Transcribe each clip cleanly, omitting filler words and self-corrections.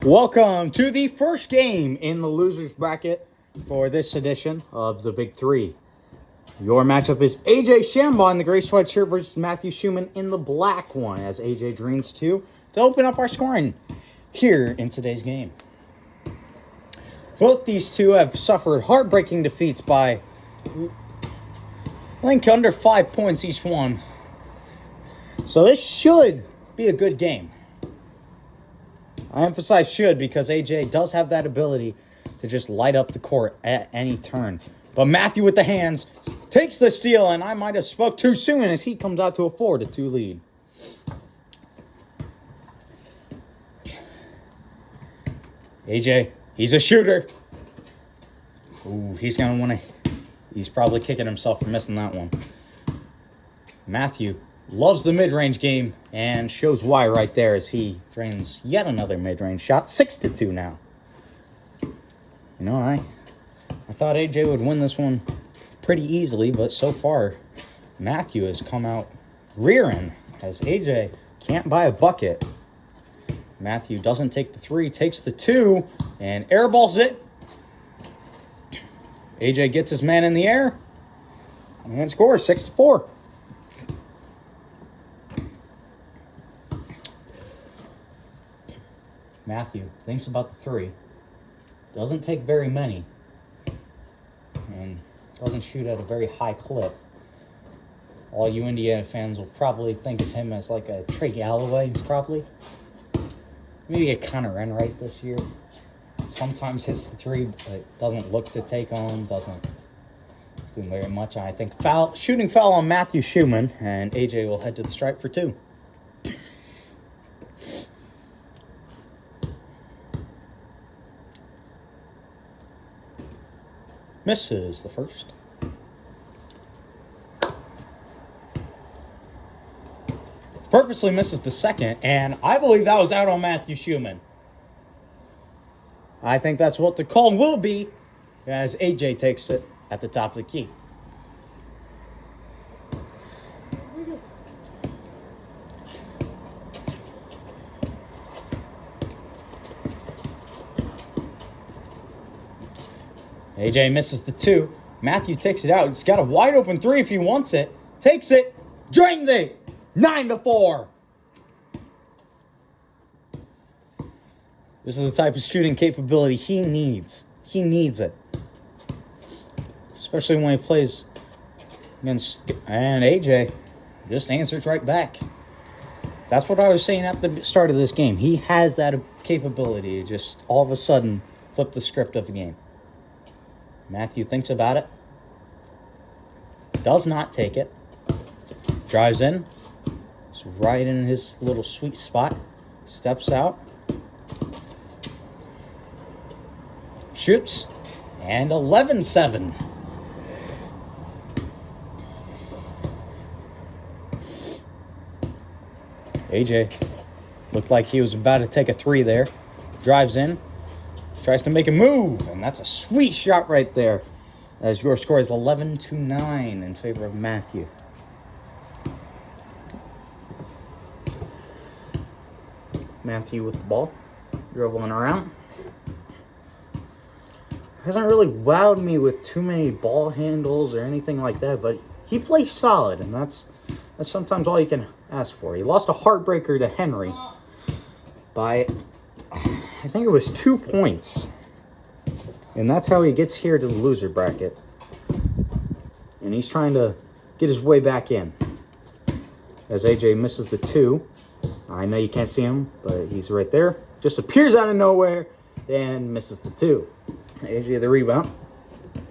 Welcome to the first game in the losers bracket for this edition of the Big Three. Your matchup is AJ Shamba in the gray sweatshirt versus Matthew Schumann in the black one, as AJ drains two to open up our scoring here in today's game. Both these two have suffered heartbreaking defeats by, I think, under 5 points each one. So this should be a good game. I emphasize should because AJ does have that ability to just light up the court at any turn. But Matthew with the hands takes the steal, and I might have spoke too soon as he comes out to a 4-2 lead. AJ, he's a shooter. Ooh, he's going to want to... He's probably kicking himself for missing that one. Matthew loves the mid-range game and shows why right there as he drains yet another mid-range shot. 6-2 now. You know, I thought AJ would win this one pretty easily, but so far Matthew has come out rearing as AJ can't buy a bucket. Matthew doesn't take the three, takes the two, and airballs it. AJ gets his man in the air and scores 6-4. Matthew thinks about the three, doesn't take very many, and doesn't shoot at a very high clip. All you Indiana fans will probably think of him as like a Trey Galloway, probably. Maybe a Connor Enright this year. Sometimes hits the three, but doesn't look to take on, doesn't do very much. I think shooting foul on Matthew Schumann, and AJ will head to the stripe for two. Misses the first. Purposely misses the second, and I believe that was out on Matthew Schumann. I think that's what the call will be as AJ takes it at the top of the key. AJ misses the two. Matthew takes it out. He's got a wide open three if he wants it. Takes it. Drains it. 9-4. This is the type of shooting capability he needs. He needs it. Especially when he plays against... And AJ just answers right back. That's what I was saying at the start of this game. He has that capability to just all of a sudden flip the script of the game. Matthew thinks about it. Does not take it. Drives in. It's right in his little sweet spot. Steps out. Shoots. And 11-7. AJ looked like he was about to take a three there. Drives in. Tries to make a move, and that's a sweet shot right there. As your score is 11-9 in favor of Matthew. Matthew with the ball, dribbling around. Hasn't really wowed me with too many ball handles or anything like that, but he plays solid, and that's sometimes all you can ask for. He lost a heartbreaker to Henry by, I think it was 2 points. And that's how he gets here to the loser bracket. And he's trying to get his way back in. As AJ misses the two. I know you can't see him, but he's right there. Just appears out of nowhere and misses the two. AJ the rebound.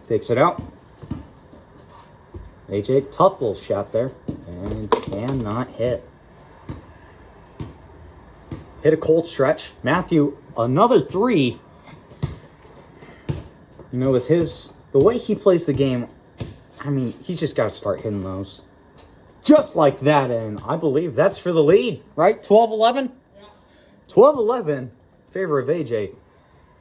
Takes it out. AJ, tough little shot there. And cannot hit. Hit a cold stretch. Matthew, another three. You know, with the way he plays the game, I mean, he's just got to start hitting those. Just like that, and I believe that's for the lead, right? 12-11? Yeah. 12-11 in favor of AJ.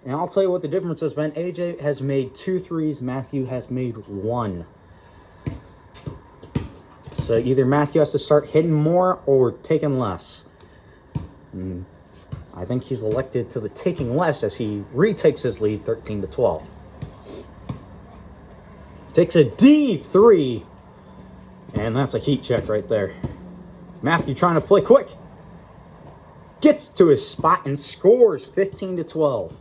And I'll tell you what the difference has been. AJ has made 2 threes. Matthew has made 1. So either Matthew has to start hitting more or taking less. I think he's elected to the taking less as he retakes his lead 13-12. Takes a deep three. And that's a heat check right there. Matthew trying to play quick. Gets to his spot and scores 15-12.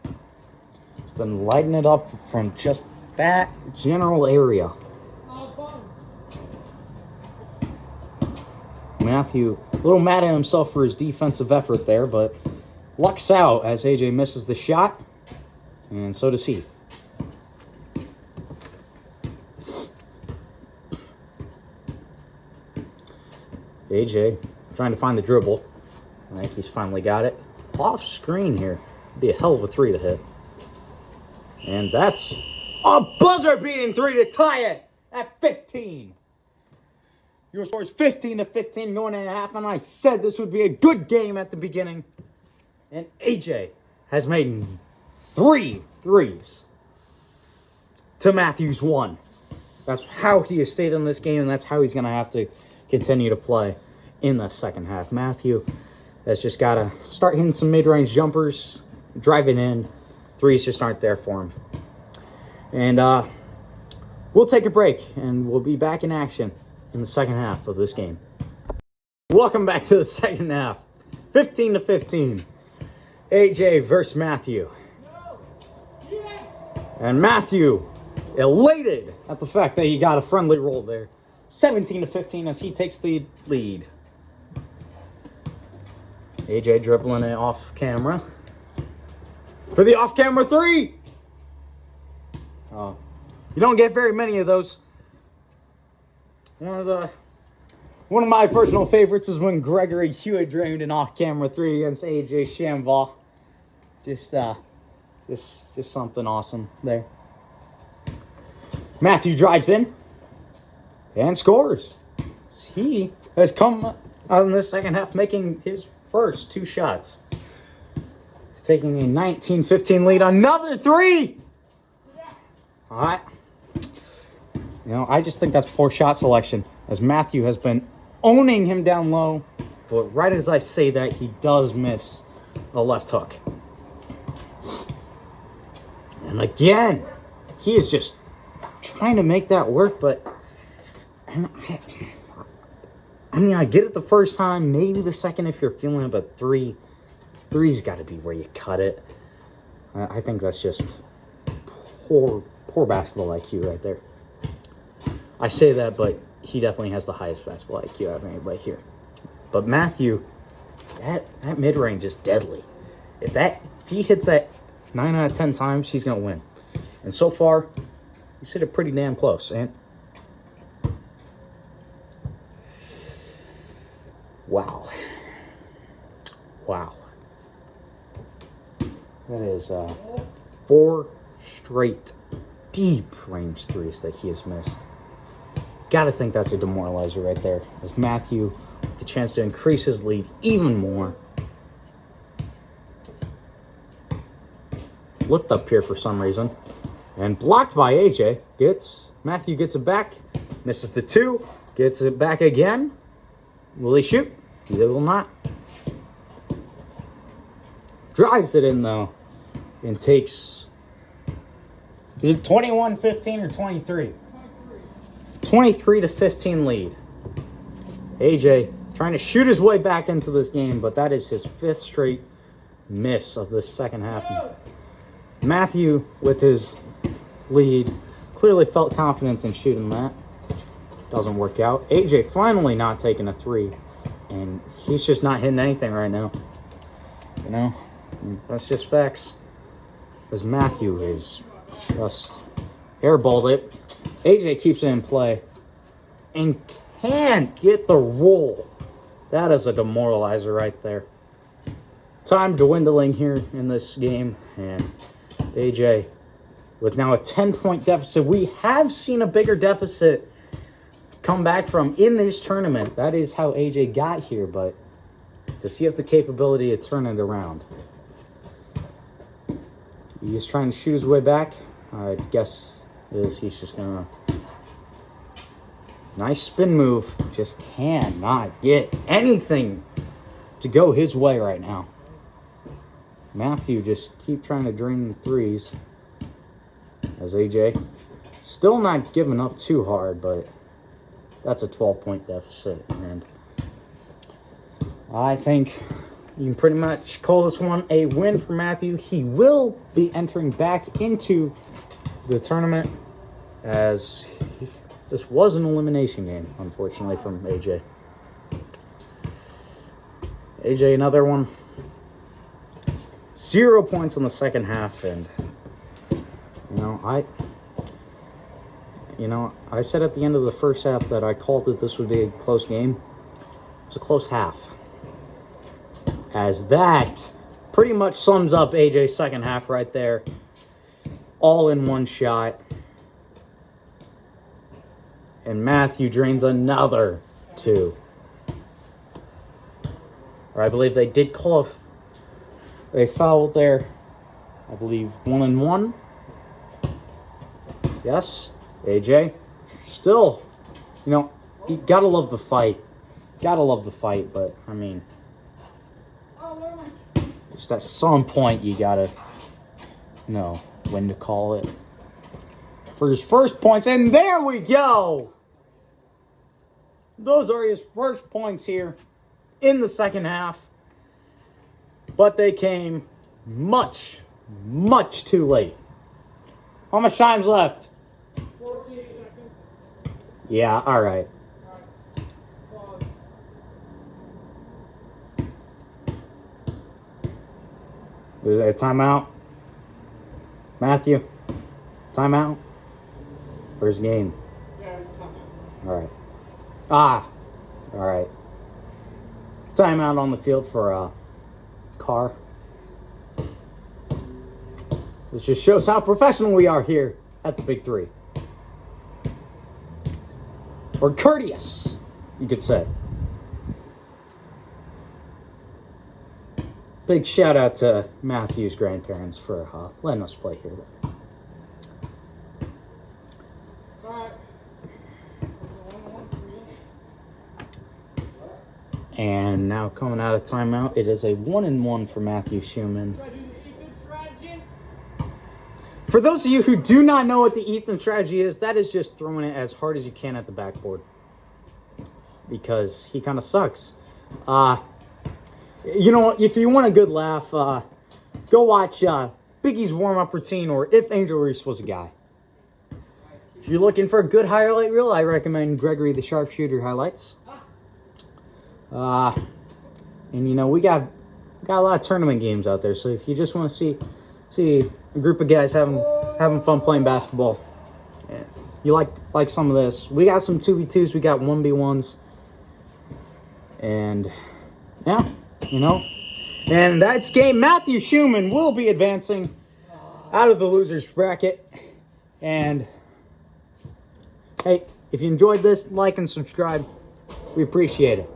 He's been lighting it up from just that general area. Matthew, a little mad at himself for his defensive effort there, but lucks out as AJ misses the shot, and so does he. AJ trying to find the dribble. I think he's finally got it. Off screen here. Be a hell of a three to hit. And that's a buzzer-beating three to tie it at 15. Your score is 15-15 going into half, and I said this would be a good game at the beginning. And AJ has made 3 threes to Matthew's 1. That's how he has stayed in this game, and that's how he's going to have to continue to play in the second half. Matthew has just got to start hitting some mid-range jumpers, driving in. Threes just aren't there for him. And we'll take a break, and we'll be back in action in the second half of this game. Welcome back to the second half. 15-15. AJ versus Matthew. And Matthew, elated at the fact that he got a friendly roll there. 17-15 as he takes the lead. AJ dribbling it off camera. For the off-camera three. You don't get very many of those. One of my personal favorites is when Gregory Hewitt drained an off-camera three against AJ Shambaugh. Just something awesome there. Matthew drives in and scores. He has come out in this second half making his first 2 shots. Taking a 19-15 lead. Another three! All right. You know, I just think that's poor shot selection, as Matthew has been owning him down low. But right as I say that, he does miss a left hook. And again, he is just trying to make that work, but I mean, I get it the first time, maybe the second if you're feeling it, but three's got to be where you cut it. I think that's just poor basketball IQ right there. I say that, but he definitely has the highest basketball IQ out of anybody here. But Matthew, that mid-range is deadly. If he hits that 9 out of 10 times, he's going to win. And so far, he's hit it pretty damn close. And wow. That is 4 straight deep range threes that he has missed. Gotta think that's a demoralizer right there. As Matthew, the chance to increase his lead even more. Looked up here for some reason. And blocked by AJ. Matthew gets it back. Misses the 2. Gets it back again. Will he shoot? He will not. Drives it in though. And takes... Is it 21-15 or 23? 23-15 lead. AJ trying to shoot his way back into this game, but that is his 5th straight miss of the second half. Matthew, with his lead, clearly felt confidence in shooting that. Doesn't work out. AJ finally not taking a 3, and he's just not hitting anything right now. You know, that's just facts. Because Matthew is just airballed it. AJ keeps it in play and can't get the roll. That is a demoralizer right there. Time dwindling here in this game, and AJ with now a 10-point deficit. We have seen a bigger deficit come back from in this tournament. That is how AJ got here, but does he have the capability to turn it around? He's trying to shoot his way back. I guess he's just gonna... Nice spin move. Just cannot get anything to go his way right now. Matthew just keep trying to drain the threes. As AJ still not giving up too hard, but that's a 12-point deficit. And I think you can pretty much call this one a win for Matthew. He will be entering back into the tournament, as this was an elimination game, unfortunately, from AJ. AJ, another one. 0 points in the second half, and I said at the end of the first half that I called that this would be a close game. It was a close half. As that pretty much sums up AJ's second half right there. All in one shot. And Matthew drains another 2. Or I believe they did call a foul there. I believe 1-1. Yes, AJ. Still, you gotta love the fight. Gotta love the fight, but, I mean, just at some point you gotta know when to call it. For his first points, and there we go! Those are his first points here in the second half. But they came much, much too late. How much time's left? 14 seconds. Yeah, all right. Pause. Is there a timeout? Matthew? Timeout? Where's the game? Yeah, it's timeout. All right. All right. Timeout on the field for Carr. This just shows how professional we are here at the Big Three. Or courteous, you could say. Big shout out to Matthew's grandparents for letting us play here. All right. And now coming out of timeout, it is a 1-1 for Matthew Schumann. For those of you who do not know what the Ethan strategy is, that is just throwing it as hard as you can at the backboard. Because he kind of sucks. If you want a good laugh, go watch Biggie's warm-up routine, or If Angel Reese Was a Guy. If you're looking for a good highlight reel, I recommend Gregory the Sharpshooter highlights. And we got a lot of tournament games out there, so if you just want to see a group of guys having fun playing basketball, yeah, you like some of this. We got some 2v2s, we got 1v1s, and yeah, and that's game. Matthew Schumann will be advancing out of the losers bracket. And hey, if you enjoyed this, like and subscribe. We appreciate it.